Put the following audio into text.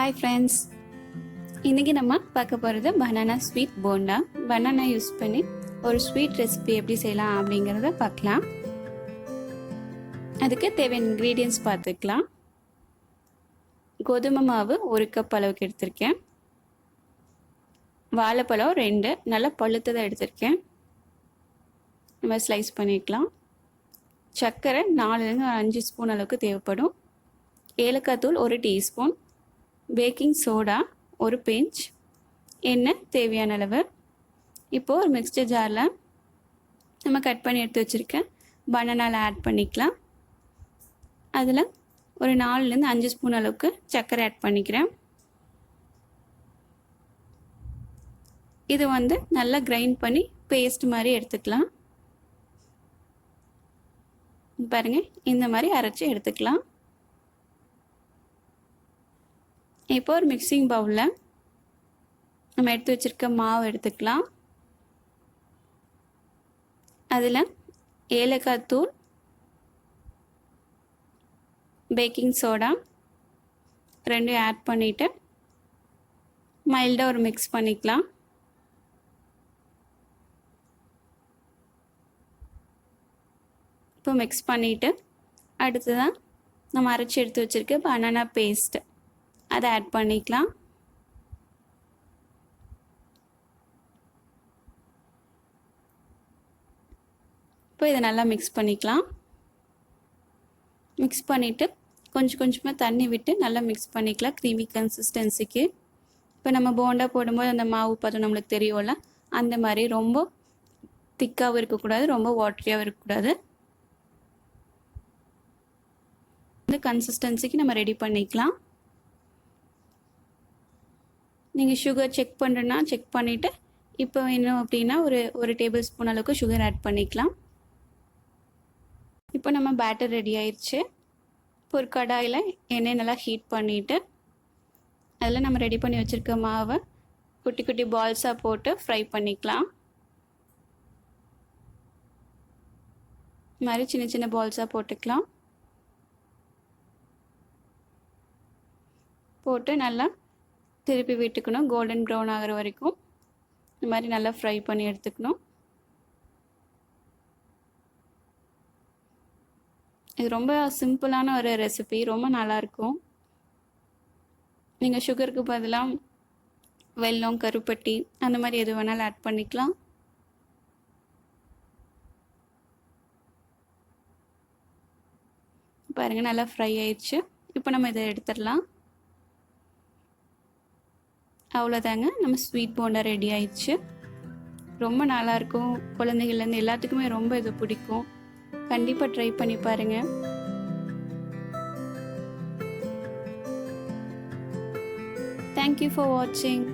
Hi friends, இன்றைக்கி நம்ம பார்க்க போகிறது banana sweet bonda. Banana use பண்ணி ஒரு ஸ்வீட் ரெசிபி எப்படி செய்யலாம் அப்படிங்கிறத பார்க்கலாம். அதுக்கு தேவையான இன்க்ரீடியன்ஸ் பார்த்துக்கலாம். கோதுமை மாவு 1 கப் அளவுக்கு எடுத்திருக்கேன். வாழைப்பழம் 2 நல்லா பழுத்ததாக எடுத்திருக்கேன். நம்ம ஸ்லைஸ் பண்ணிக்கலாம். சர்க்கரை 4லேருந்து 5 ஸ்பூன் அளவுக்கு தேவைப்படும். ஏலக்காய் தூள் 1 டீஸ்பூன், பேக்கிங் சோடா 1 பிஞ்ச், எண்ணெய் தேவையான அளவு. இப்போது ஒரு மிக்சர் ஜாரில் நம்ம கட் பண்ணி எடுத்து வச்சுருக்கேன் பனானாவில் ஆட் பண்ணிக்கலாம். அதில் ஒரு 4லேருந்து 5 ஸ்பூன் அளவுக்கு சர்க்கரை ஆட் பண்ணிக்கிறேன். இது நல்லா கிரைண்ட் பண்ணி பேஸ்ட் மாதிரி எடுத்துக்கலாம். பாருங்கள், இந்த மாதிரி அரைச்சி எடுத்துக்கலாம். இப்போ ஒரு மிக்சிங் பவுலில் நம்ம எடுத்து வச்சுருக்க மாவு எடுத்துக்கலாம். அதில் ஏலக்காய் தூள், பேக்கிங் சோடா 2 ஆட் பண்ணிவிட்டு மைல்டாக ஒரு மிக்ஸ் பண்ணிக்கலாம். இப்போ மிக்ஸ் பண்ணிவிட்டு அடுத்ததான் நம்ம அரைச்சி எடுத்து வச்சுருக்க பனானா பேஸ்ட் அதை ஆட் பண்ணிக்கலாம். இப்போ இதை நல்லா மிக்ஸ் பண்ணிக்கலாம். மிக்ஸ் பண்ணிவிட்டு கொஞ்சம் கொஞ்சமாக தண்ணி விட்டு நல்லா மிக்ஸ் பண்ணிக்கலாம் க்ரீமி கன்சிஸ்டன்சிக்கு. இப்போ நம்ம போண்டா போடும்போது அந்த மாவு பதம் நம்மளுக்கு தெரியும்ல, அந்த மாதிரி ரொம்ப திக்காகவும் இருக்கக்கூடாது, ரொம்ப வாட்டரியாகவும் இருக்கக்கூடாது. இந்த கன்சிஸ்டன்சிக்கு நம்ம ரெடி பண்ணிக்கலாம். நீங்கள் சுகர் செக் பண்ணுறேன்னா செக் பண்ணிவிட்டு இப்போ வேணும் அப்படின்னா ஒரு டேபிள் ஸ்பூன் அளவுக்கு சுகர் ஆட் பண்ணிக்கலாம். இப்போ நம்ம பேட்டர் ரெடி ஆயிடுச்சு. இப்போ ஒரு கடாயில் எண்ணெய் நல்லா ஹீட் பண்ணிவிட்டு அதில் நம்ம ரெடி பண்ணி வச்சுருக்க மாவை குட்டி குட்டி பால்ஸாக போட்டு ஃப்ரை பண்ணிக்கலாம். இது மாதிரி சின்ன சின்ன பால்ஸாக போட்டுக்கலாம். போட்டு நல்லா திருப்பி விட்டுக்கணும். கோல்டன் ப்ரௌன் ஆகிற வரைக்கும் இந்த மாதிரி நல்லா ஃப்ரை பண்ணி எடுத்துக்கணும். இது ரொம்ப சிம்பிளான ஒரு ரெசிபி, ரொம்ப நல்லாயிருக்கும். நீங்கள் சுகருக்கு பதிலாக வெல்லம், கருப்பட்டி அந்த மாதிரி எது வேணாலும் ஆட் பண்ணிக்கலாம். பாருங்கள், நல்லா ஃப்ரை ஆயிடுச்சு. இப்போ நம்ம இதை எடுத்துடலாம். அவ்வளோதாங்க, நம்ம ஸ்வீட் போண்டா ரெடி ஆயிடுச்சு. ரொம்ப நல்லாயிருக்கும். குழந்தைகள்லேருந்து எல்லாத்துக்குமே ரொம்ப இது பிடிக்கும். கண்டிப்பாக ட்ரை பண்ணி பாருங்கள். தேங்க்யூ ஃபார் வாட்சிங்.